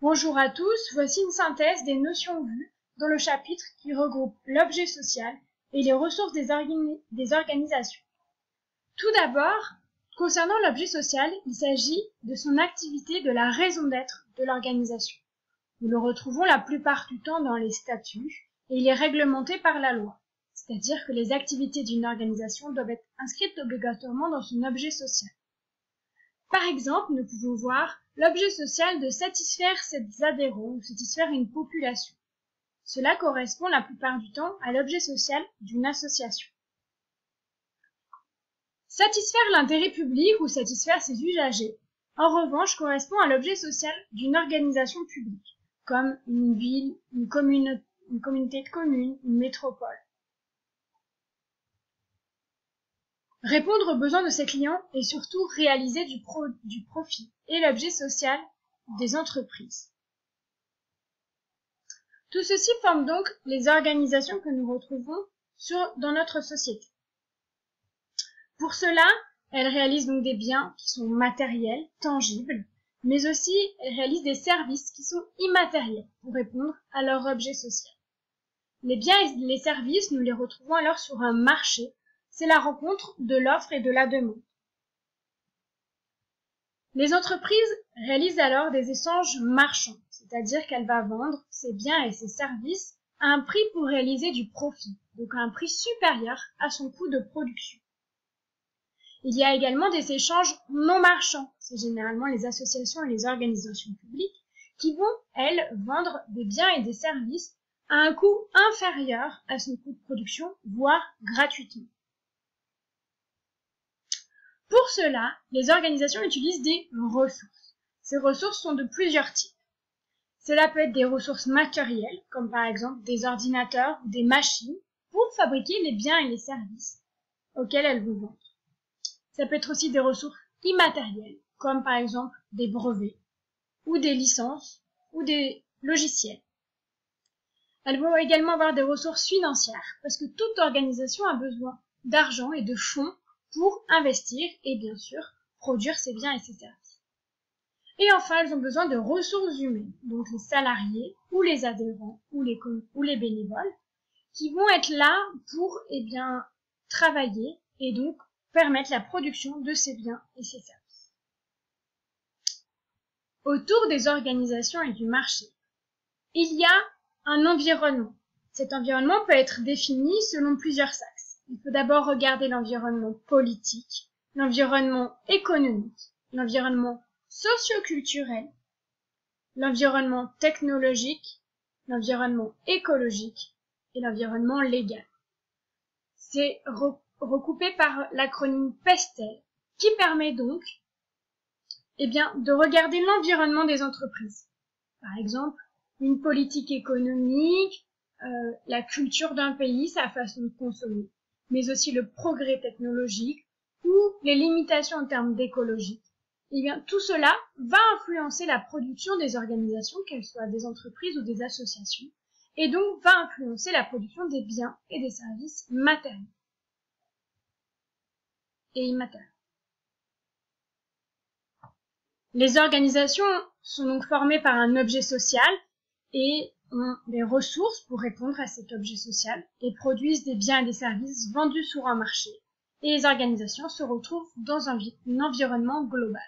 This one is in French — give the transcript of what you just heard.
Bonjour à tous, voici une synthèse des notions vues dans le chapitre qui regroupe l'objet social et les ressources des organisations. Tout d'abord, concernant l'objet social, il s'agit de son activité, de la raison d'être de l'organisation. Nous le retrouvons la plupart du temps dans les statuts et il est réglementé par la loi, c'est-à-dire que les activités d'une organisation doivent être inscrites obligatoirement dans son objet social. Par exemple, nous pouvons voir l'objet social de satisfaire ses adhérents ou satisfaire une population. Cela correspond la plupart du temps à l'objet social d'une association. Satisfaire l'intérêt public ou satisfaire ses usagers, en revanche, correspond à l'objet social d'une organisation publique, comme une ville, une communauté de communes, une métropole. Répondre aux besoins de ses clients et surtout réaliser du profit est l'objet social des entreprises. Tout ceci forme donc les organisations que nous retrouvons dans notre société. Pour cela, elles réalisent donc des biens qui sont matériels, tangibles, mais aussi elles réalisent des services qui sont immatériels pour répondre à leur objet social. Les biens et les services, nous les retrouvons alors sur un marché. C'est la rencontre de l'offre et de la demande. Les entreprises réalisent alors des échanges marchands, c'est-à-dire qu'elle va vendre ses biens et ses services à un prix pour réaliser du profit, donc à un prix supérieur à son coût de production. Il y a également des échanges non marchands, c'est généralement les associations et les organisations publiques qui vont, elles, vendre des biens et des services à un coût inférieur à son coût de production, voire gratuitement. Pour cela, les organisations utilisent des ressources. Ces ressources sont de plusieurs types. Cela peut être des ressources matérielles, comme par exemple des ordinateurs ou des machines, pour fabriquer les biens et les services auxquels elles vous vendent. Ça peut être aussi des ressources immatérielles, comme par exemple des brevets, ou des licences, ou des logiciels. Elles vont également avoir des ressources financières, parce que toute organisation a besoin d'argent et de fonds pour investir et bien sûr produire ses biens et ses services. Et enfin, elles ont besoin de ressources humaines, donc les salariés ou les adhérents ou les bénévoles, qui vont être là pour travailler et donc permettre la production de ces biens et ces services. Autour des organisations et du marché, il y a un environnement. Cet environnement peut être défini selon plusieurs axes. Il faut d'abord regarder l'environnement politique, l'environnement économique, l'environnement socio-culturel, l'environnement technologique, l'environnement écologique et l'environnement légal. C'est recoupé par l'acronyme PESTEL qui permet donc de regarder l'environnement des entreprises. Par exemple, une politique économique, la culture d'un pays, sa façon de consommer, mais aussi le progrès technologique ou les limitations en termes d'écologie. Tout cela va influencer la production des organisations, qu'elles soient des entreprises ou des associations, et donc va influencer la production des biens et des services matériels et immatériels. Les organisations sont donc formées par un objet social et ont des ressources pour répondre à cet objet social et produisent des biens et des services vendus sur un marché. Et les organisations se retrouvent dans un environnement global.